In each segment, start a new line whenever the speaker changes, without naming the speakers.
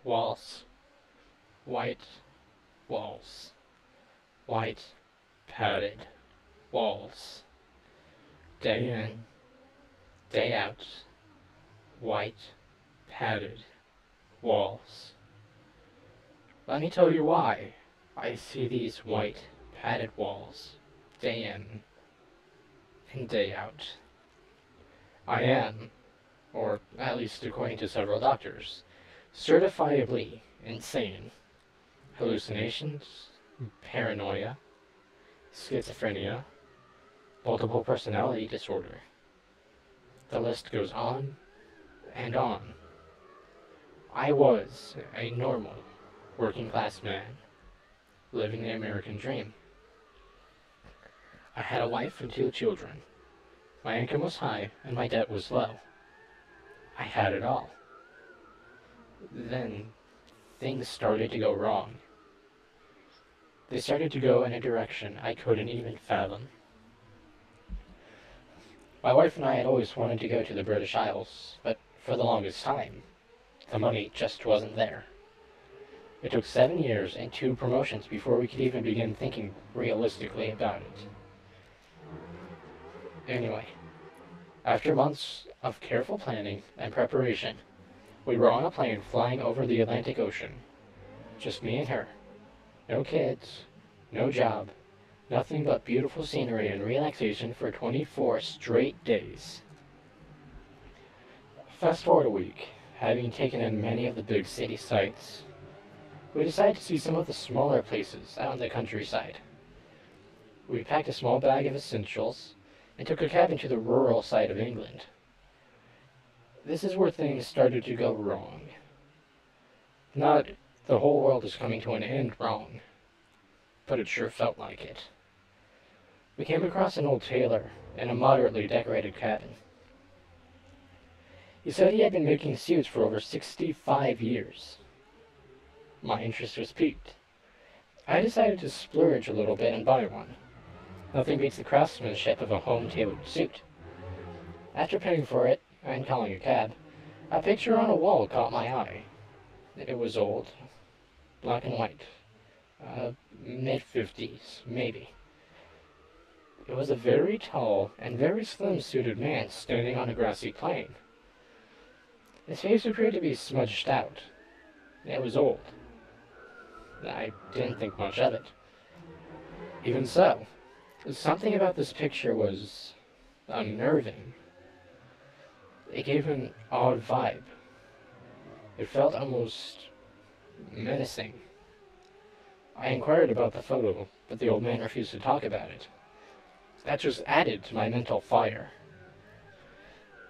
Walls. White walls. White padded walls. Day in, day out. White padded walls. Let me tell you why I see these white padded walls day in and day out. I am, or at least according to several doctors, certifiably insane. Hallucinations, paranoia, schizophrenia, multiple personality disorder. The list goes on and on. I was a normal, working class man, living the American dream. I had a wife and 2 children. My income was high and my debt was low. I had it all. Then things started to go wrong. They started to go in a direction I couldn't even fathom. My wife and I had always wanted to go to the British Isles, but for the longest time, the money just wasn't there. It took 7 years and 2 promotions before we could even begin thinking realistically about it. Anyway, after months of careful planning and preparation, we were on a plane flying over the Atlantic Ocean. Just me and her. No kids, no job, nothing but beautiful scenery and relaxation for 24 straight days. Fast forward a week, having taken in many of the big city sights, we decided to see some of the smaller places out in the countryside. We packed a small bag of essentials and took a cabin to the rural side of England. This is where things started to go wrong. Not the whole world is coming to an end wrong, but it sure felt like it. We came across an old tailor in a moderately decorated cabin. He said he had been making suits for over 65 years. My interest was piqued. I decided to splurge a little bit and buy one. Nothing beats the craftsmanship of a home-tailored suit. After paying for it and calling a cab, a picture on a wall caught my eye. It was old, black and white, mid-50s, maybe. It was a very tall and very slim-suited man standing on a grassy plain. His face appeared to be smudged out. It was old. I didn't think much of it. Even so, something about this picture was unnerving. It gave an odd vibe. It felt almost menacing. I inquired about the photo, but the old man refused to talk about it. That just added to my mental fire.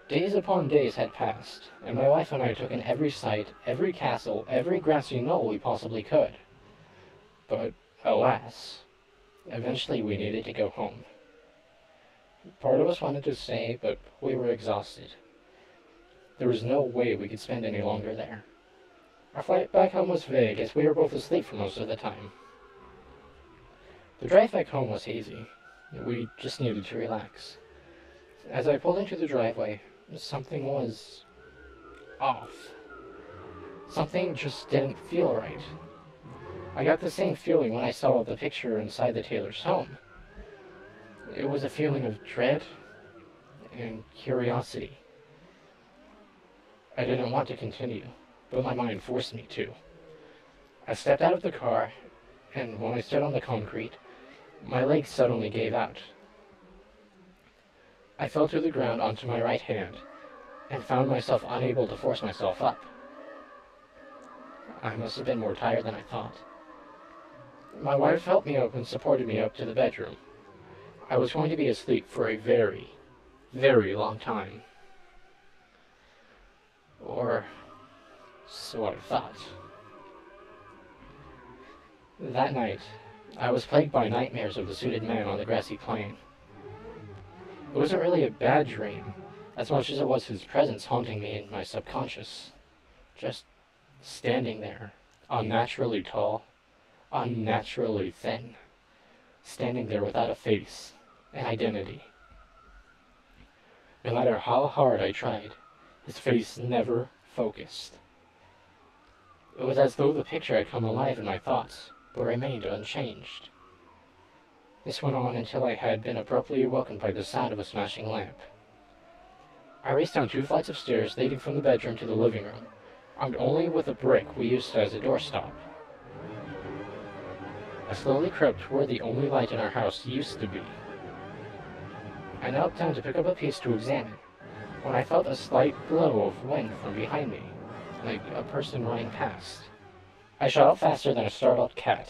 Days upon days had passed, and my wife and I took in every sight, every castle, every grassy knoll we possibly could. But, alas, eventually we needed to go home. Part of us wanted to stay, but we were exhausted. There was no way we could spend any longer there. Our flight back home was vague, as we were both asleep for most of the time. The drive back home was hazy. We just needed to relax. As I pulled into the driveway, something was off. Something just didn't feel right. I got the same feeling when I saw the picture inside the tailor's home. It was a feeling of dread and curiosity. I didn't want to continue, but my mind forced me to. I stepped out of the car, and when I stood on the concrete, my legs suddenly gave out. I fell to the ground onto my right hand, and found myself unable to force myself up. I must have been more tired than I thought. My wife helped me up and supported me up to the bedroom. I was going to be asleep for a very, very long time. Or so I thought. That night, I was plagued by nightmares of the suited man on the grassy plain. It wasn't really a bad dream, as much as it was his presence haunting me in my subconscious. Just standing there, unnaturally tall, unnaturally thin, standing there without a face, an identity. No matter how hard I tried, his face never focused. It was as though the picture had come alive in my thoughts, but remained unchanged. This went on until I had been abruptly awoken by the sound of a smashing lamp. I raced down 2 flights of stairs leading from the bedroom to the living room, armed only with a brick we used as a doorstop. I slowly crept where the only light in our house used to be. I knelt down to pick up a piece to examine, when I felt a slight blow of wind from behind me, like a person running past. I shot up faster than a startled cat.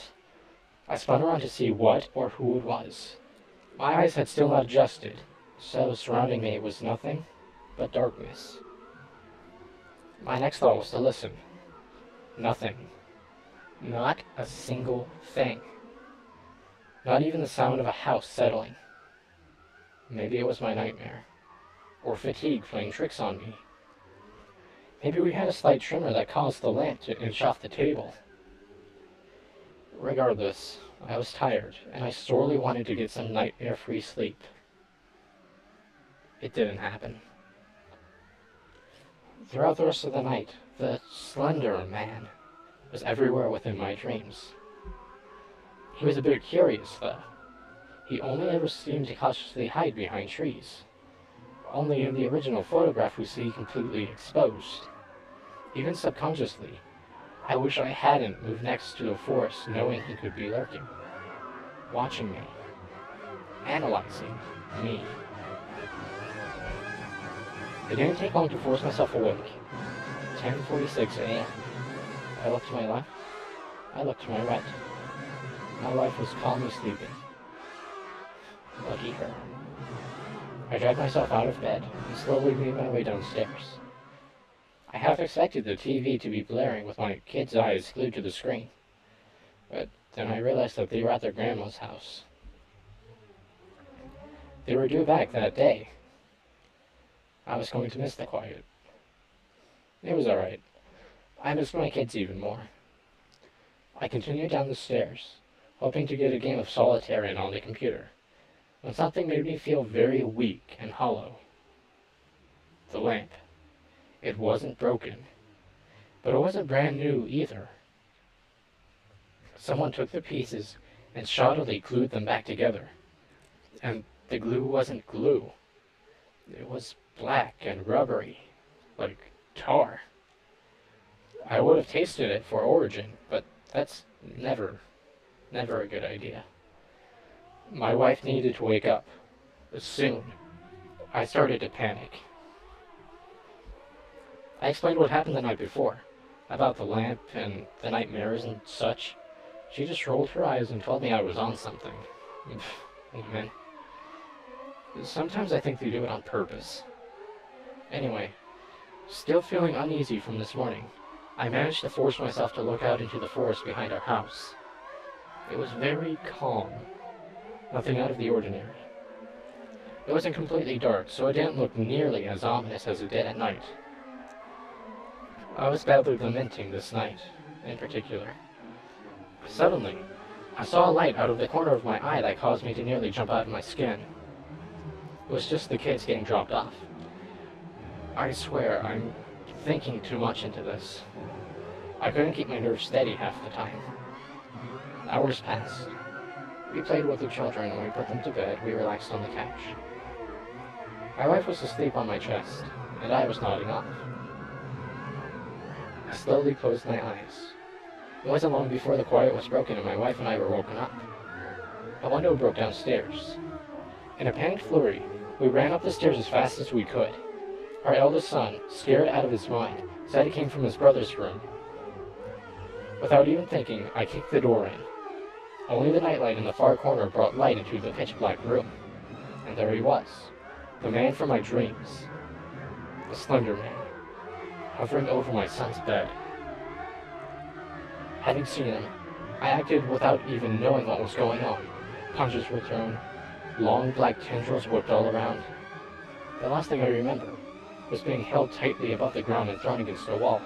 I spun around to see what or who it was. My eyes had still not adjusted, so surrounding me was nothing but darkness. My next thought was to listen. Nothing. Not a single thing. Not even the sound of a house settling. Maybe it was my nightmare, or fatigue playing tricks on me. Maybe we had a slight tremor that caused the lamp to inch off the table. Regardless, I was tired, and I sorely wanted to get some nightmare-free sleep. It didn't happen. Throughout the rest of the night, the slender man was everywhere within my dreams. He was a bit curious, though. He only ever seemed to cautiously hide behind trees. Only in the original photograph we see completely exposed. Even subconsciously, I wish I hadn't moved next to the forest knowing he could be lurking, watching me, analyzing me. It didn't take long to force myself awake. 10:46 a.m. I looked to my left. I looked to my right. My wife was calmly sleeping. Lucky her. I dragged myself out of bed and slowly made my way downstairs. I half expected the TV to be blaring with my kids' eyes glued to the screen, but then I realized that they were at their grandma's house. They were due back that day. I was going to miss the quiet. It was alright. I missed my kids even more. I continued down the stairs, hoping to get a game of solitaire in on the computer, when something made me feel very weak and hollow. The lamp. It wasn't broken, but it wasn't brand new either. Someone took the pieces and shoddily glued them back together. And the glue wasn't glue. It was black and rubbery, like tar. I would have tasted it for origin, but that's never a good idea. My wife needed to wake up. Soon. I started to panic. I explained what happened the night before, about the lamp and the nightmares and such. She just rolled her eyes and told me I was on something. Women. Sometimes I think they do it on purpose. Anyway, still feeling uneasy from this morning, I managed to force myself to look out into the forest behind our house. It was very calm. Nothing out of the ordinary. It wasn't completely dark, so it didn't look nearly as ominous as it did at night. I was badly lamenting this night, in particular. Suddenly, I saw a light out of the corner of my eye that caused me to nearly jump out of my skin. It was just the kids getting dropped off. I swear, I'm thinking too much into this. I couldn't keep my nerves steady half the time. Hours passed. We played with the children, and when we put them to bed, we relaxed on the couch. My wife was asleep on my chest, and I was nodding off. I slowly closed my eyes. It wasn't long before the quiet was broken and my wife and I were woken up. A window broke downstairs. In a panicked flurry, we ran up the stairs as fast as we could. Our eldest son, scared out of his mind, said it came from his brother's room. Without even thinking, I kicked the door in. Only the nightlight in the far corner brought light into the pitch-black room. And there he was, the man from my dreams. The slender man, hovering over my son's bed. Having seen him, I acted without even knowing what was going on. Punches were thrown, long black tendrils whipped all around. The last thing I remember was being held tightly above the ground and thrown against a wall.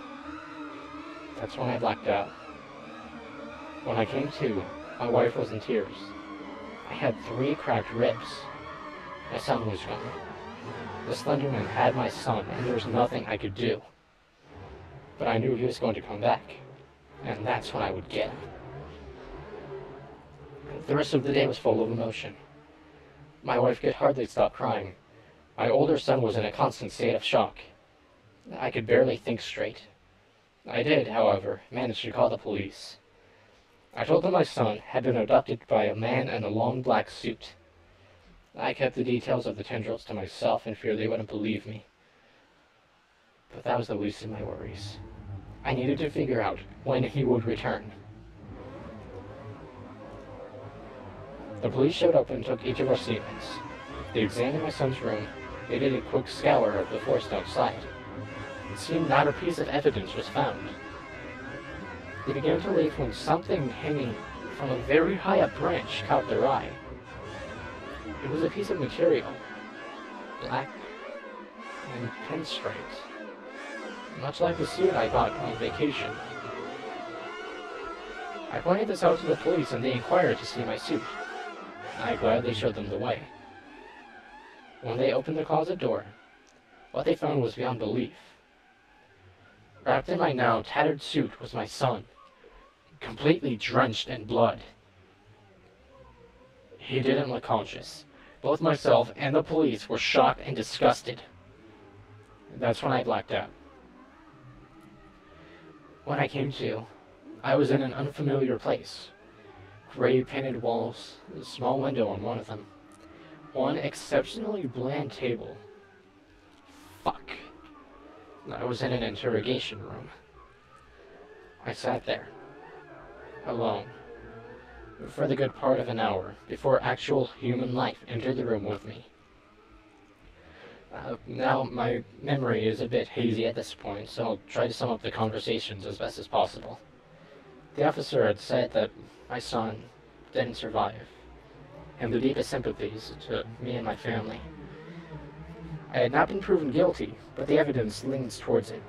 That's when I blacked out. When I came to, my wife was in tears. I had 3 cracked ribs. My son was gone. The slender man had my son, and there was nothing I could do. But I knew he was going to come back. and that's when I would get him. The rest of the day was full of emotion. My wife could hardly stop crying. My older son was in a constant state of shock. I could barely think straight. I did, however, manage to call the police. I told them my son had been abducted by a man in a long black suit. I kept the details of the tendrils to myself in fear they wouldn't believe me. But that was the least of my worries. I needed to figure out when he would return. The police showed up and took each of our statements. They examined my son's room. They did a quick scour of the forest outside. It seemed not a piece of evidence was found. They began to leave when something hanging from a very high up branch caught their eye. It was a piece of material, black and pinstriped, much like the suit I bought on vacation. I pointed this out to the police and they inquired to see my suit. I gladly showed them the way. When they opened the closet door, what they found was beyond belief. Wrapped in my now tattered suit was my son, completely drenched in blood. He didn't look conscious. Both myself and the police were shocked and disgusted. That's when I blacked out. When I came to, I was in an unfamiliar place. Gray painted walls, a small window on one of them. One exceptionally bland table. Fuck. I was in an interrogation room. I sat there, alone, for the good part of an hour before actual human life entered the room with me. Now my memory is a bit hazy at this point, so I'll try to sum up the conversations as best as possible. The officer had said that my son didn't survive, and the deepest sympathies to me and my family. I had not been proven guilty, but the evidence leans towards it.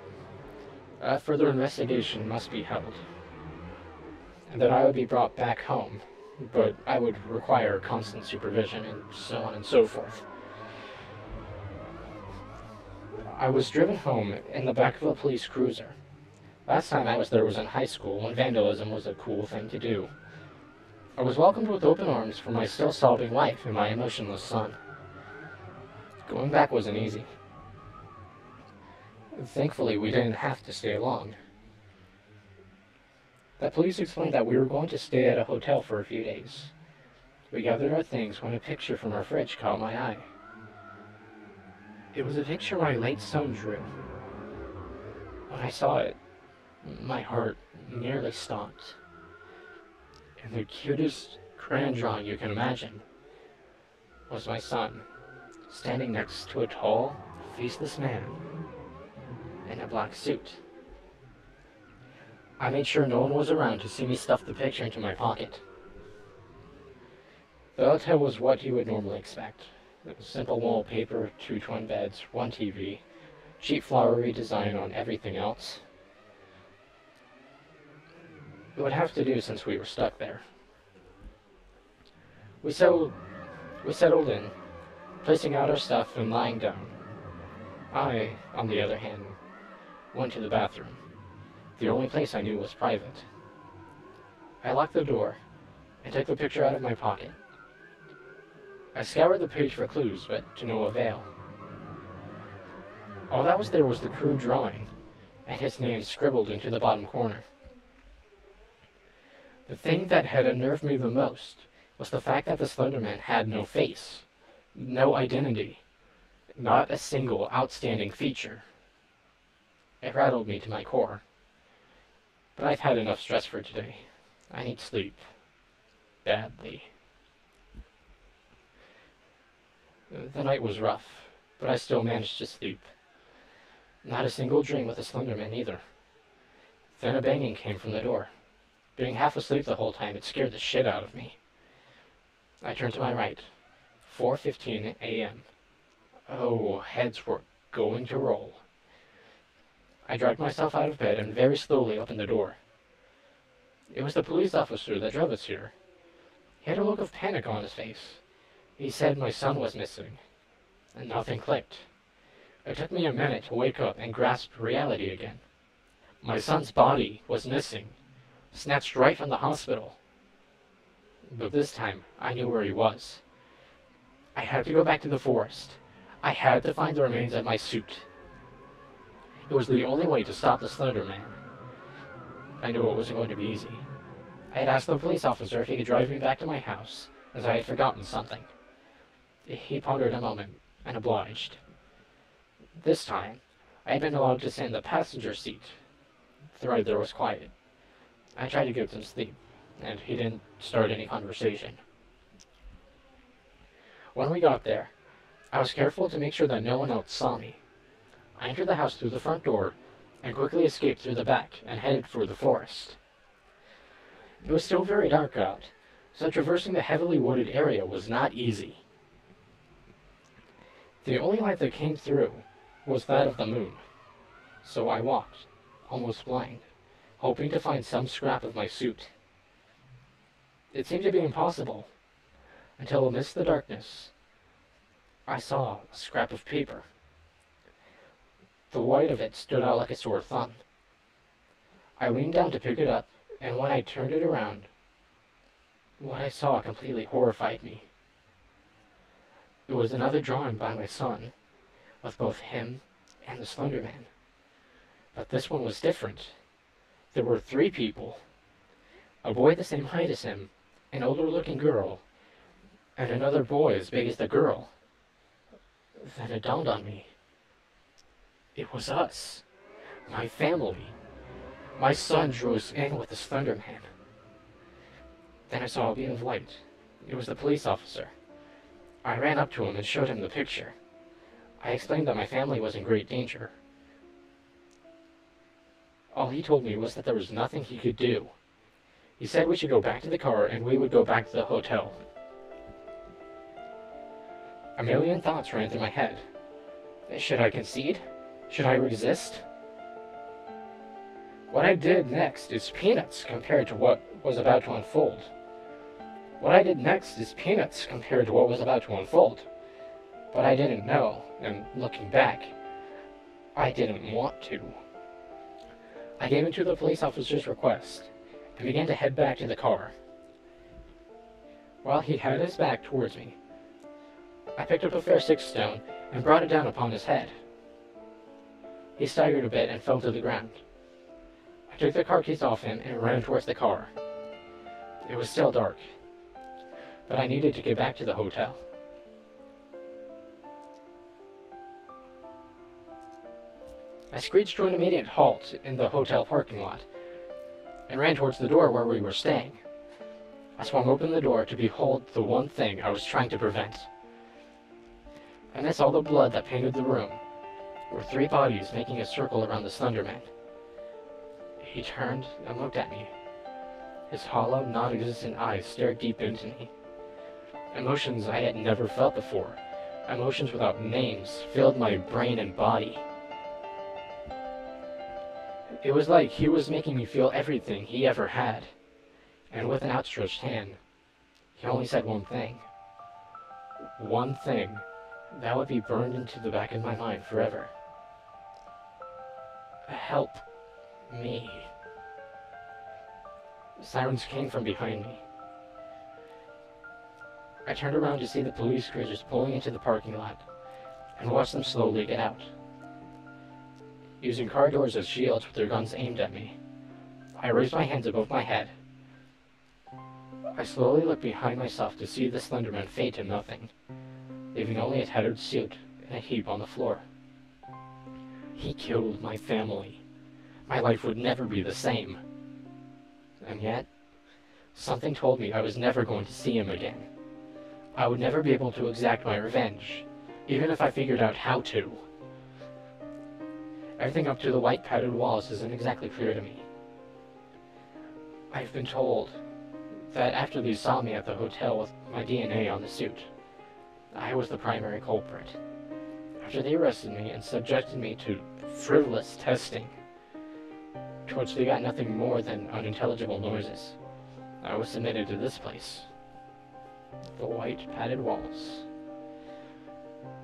Further investigation must be held, and that I would be brought back home, but I would require constant supervision and so on and so forth. I was driven home in the back of a police cruiser. Last time I was there was in high school, when vandalism was a cool thing to do. I was welcomed with open arms from my still sobbing wife and my emotionless son. Going back wasn't easy. Thankfully, we didn't have to stay long. The police explained that we were going to stay at a hotel for a few days. We gathered our things when a picture from our fridge caught my eye. It was a picture my late son drew. When I saw it, my heart nearly stopped. And the cutest crayon drawing you can imagine was my son, standing next to a tall, faceless man in a black suit. I made sure no one was around to see me stuff the picture into my pocket. The hotel was what you would normally expect. Simple wallpaper, 2 twin beds, 1 TV, cheap flowery design on everything else. It would have to do since we were stuck there. We settled in, placing out our stuff and lying down. I, on the other hand, went to the bathroom. The only place I knew was private. I locked the door and took the picture out of my pocket. I scoured the page for clues, but to no avail. All that was there was the crude drawing, and his name scribbled into the bottom corner. The thing that had unnerved me the most was the fact that the Slenderman had no face, no identity, not a single outstanding feature. It rattled me to my core. But I've had enough stress for today. I need sleep. Badly. The night was rough, but I still managed to sleep. Not a single dream with the Slenderman either. Then a banging came from the door. Being half asleep the whole time, it scared the shit out of me. I turned to my right. 4:15 a.m. Oh, heads were going to roll. I dragged myself out of bed and very slowly opened the door. It was the police officer that drove us here. He had a look of panic on his face. He said my son was missing, and nothing clicked. It took me a minute to wake up and grasp reality again. My son's body was missing, snatched right from the hospital. But this time, I knew where he was. I had to go back to the forest. I had to find the remains of my suit. It was the only way to stop the Slender Man. I knew it wasn't going to be easy. I had asked the police officer if he could drive me back to my house, as I had forgotten something. He pondered a moment and obliged. This time, I had been allowed to sit in the passenger seat. The ride there was quiet. I tried to get some sleep, and he didn't start any conversation. When we got there, I was careful to make sure that no one else saw me. I entered the house through the front door and quickly escaped through the back and headed for the forest. It was still very dark out, so traversing the heavily wooded area was not easy. The only light that came through was that of the moon, so I walked, almost blind, hoping to find some scrap of my suit. It seemed to be impossible, until amidst the darkness, I saw a scrap of paper. The white of it stood out like a sore thumb. I leaned down to pick it up, and when I turned it around, what I saw completely horrified me. It was another drawing by my son, with both him and the Slender Man. But this one was different. There were 3 people. A boy the same height as him, an older-looking girl, and another boy as big as the girl. Then it dawned on me. It was us. My family. My son drew us in with the Slender Man. Then I saw a beam of light. It was the police officer. I ran up to him and showed him the picture. I explained that my family was in great danger. All he told me was that there was nothing he could do. He said we should go back to the car and we would go back to the hotel. A million thoughts ran through my head. Should I concede? Should I resist? What I did next is peanuts compared to what was about to unfold. What I did next is peanuts compared to what was about to unfold. But I didn't know, and looking back, I didn't want to. I gave in to the police officer's request, and began to head back to the car. While he had his back towards me, I picked up a fair 6-stone and brought it down upon his head. He staggered a bit and fell to the ground. I took the car keys off him and ran towards the car. It was still dark, but I needed to get back to the hotel. I screeched to an immediate halt in the hotel parking lot, and ran towards the door where we were staying. I swung open the door to behold the one thing I was trying to prevent. Amidst all the blood that painted the room, were 3 bodies making a circle around the Slender Man. He turned and looked at me. His hollow, non-existent eyes stared deep into me. Emotions I had never felt before, emotions without names, filled my brain and body. It was like he was making me feel everything he ever had, and with an outstretched hand, he only said one thing. One thing that would be burned into the back of my mind forever. Help me. Sirens came from behind me. I turned around to see the police cruisers pulling into the parking lot, and watched them slowly get out. Using car doors as shields with their guns aimed at me, I raised my hands above my head. I slowly looked behind myself to see the Slender Man fade to nothing, leaving only a tattered suit in a heap on the floor. He killed my family. My life would never be the same. And yet, something told me I was never going to see him again. I would never be able to exact my revenge, even if I figured out how to. Everything up to the white padded walls isn't exactly clear to me. I've been told that after they saw me at the hotel with my DNA on the suit, I was the primary culprit. After they arrested me and subjected me to frivolous testing, to which they got nothing more than unintelligible noises, I was submitted to this place. The white padded walls.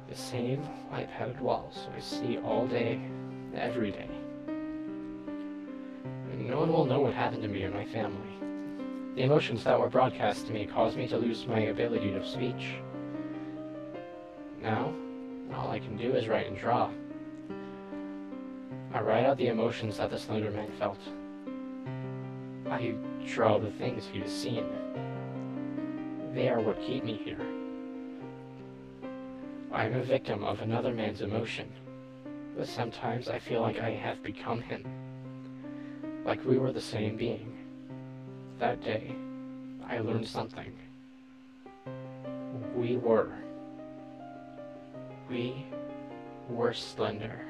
The same white padded walls I see all day, every day. And no one will know what happened to me or my family. The emotions that were broadcast to me caused me to lose my ability of speech. Now, all I can do is write and draw. I write out the emotions that the Slender Man felt. I draw the things he has seen. They are what keep me here. I am a victim of another man's emotion, but sometimes I feel like I have become him. Like we were the same being. That day, I learned something. We were Slender.